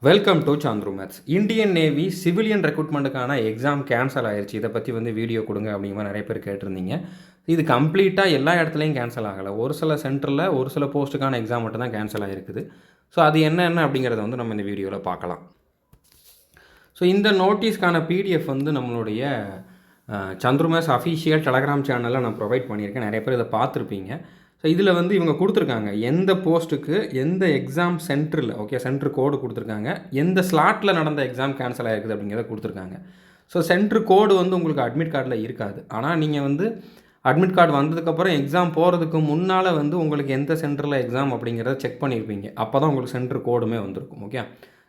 Welcome to Chandru maths. Indian navy civilian ரெக்ரூட்மெண்ட்டுக்கான exam cancel ஆயிடுச்சு. இதை பற்றி வீடியோ கொடுங்க அப்படிங்கிற மாதிரி நிறைய பேர் கேட்டிருந்தீங்க. இது கம்ப்ளீட்டாக எல்லா இடத்துலையும் கேன்சல் ஆகலை. ஒரு சில சென்டரில் ஒரு சில போஸ்ட்டுக்கான எக்ஸாம் மட்டும் தான் கேன்சல் ஆகிருக்குது. ஸோ அது என்னென்ன அப்படிங்கிறத நம்ம இந்த வீடியோவில் பார்க்கலாம். ஸோ இந்த நோட்டீஸ்க்கான பிடிஎஃப் நம்மளுடைய சந்துரு மேத்ஸ் அஃபிஷியல் டெலகிராம் சேனலில் நான் ப்ரொவைட் பண்ணியிருக்கேன். நிறைய பேர் இதை பார்த்துருப்பீங்க. ஸோ இதில் இவங்க கொடுத்துருக்காங்க எந்த போஸ்ட்டுக்கு எந்த எக்ஸாம் சென்டரில் சென்டர் கோடு கொடுத்துருக்காங்க, எந்த ஸ்லாட்டில் நடந்த எக்ஸாம் கேன்சல் ஆகிருக்குது அப்படிங்கிறத கொடுத்துருக்காங்க. ஸோ சென்டர் கோடு உங்களுக்கு அட்மிட் கார்டில் இருக்காது. ஆனால் நீங்கள் அட்மிட் கார்டு வந்ததுக்கப்புறம் எக்ஸாம் போகிறதுக்கு முன்னால் உங்களுக்கு எந்த சென்டரில் எக்ஸாம் அப்படிங்கிறத செக் பண்ணியிருப்பீங்க. அப்போ தான் உங்களுக்கு சென்டர் கோடுமே வந்திருக்கும். ஓகே,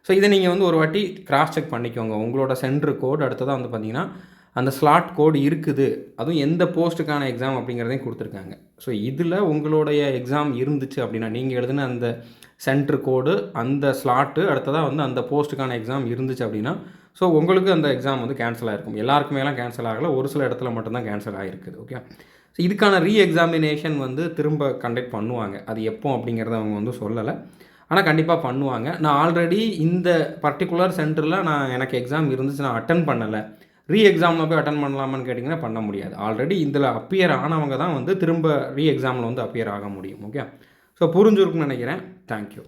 ஸோ இதை நீங்கள் ஒரு வாட்டி கிராஸ் செக் பண்ணிக்கோங்க. உங்களோட சென்டர் கோடு அடுத்ததாக பார்த்தீங்கன்னா அந்த ஸ்லாட் கோடு இருக்குது, அதுவும் எந்த போஸ்ட்டுக்கான எக்ஸாம் அப்படிங்கிறதையும் கொடுத்துருக்காங்க. ஸோ இதில் உங்களுடைய எக்ஸாம் இருந்துச்சு அப்படின்னா, நீங்கள் எழுதின அந்த சென்டர் கோடு, அந்த ஸ்லாட்டு அடுத்ததாக அந்த போஸ்ட்டுக்கான எக்ஸாம் இருந்துச்சு அப்படின்னா, ஸோ உங்களுக்கு அந்த எக்ஸாம் கேன்சல் ஆகிருக்கும். எல்லாருக்குமேலாம் கேன்சல் ஆகலை, ஒரு சில இடத்துல மட்டும்தான் கேன்சல் ஆகிருக்குது. ஓகே, ஸோ இதுக்கான எக்ஸாமினேஷன் திரும்ப கண்டக்ட் பண்ணுவாங்க. அது எப்போ அப்படிங்கிறத அவங்க சொல்லலை, ஆனால் கண்டிப்பாக பண்ணுவாங்க. நான் ஆல்ரெடி இந்த பர்டிகுலர் சென்டரில் எனக்கு எக்ஸாம் இருந்துச்சு, நான் அட்டன் பண்ணலை, எக்ஸாமில் போய் அட்டன் பண்ணலாமான்னு கேட்டிங்கன்னா பண்ண முடியாது. ஆல்ரெடி இதில் அப்பியர் ஆனவங்க தான் திரும்ப எக்ஸாமில் அப்பியர் ஆக முடியும். ஓகே, ஸோ புரிஞ்சிருக்குன்னு நினைக்கிறேன். தேங்க்யூ.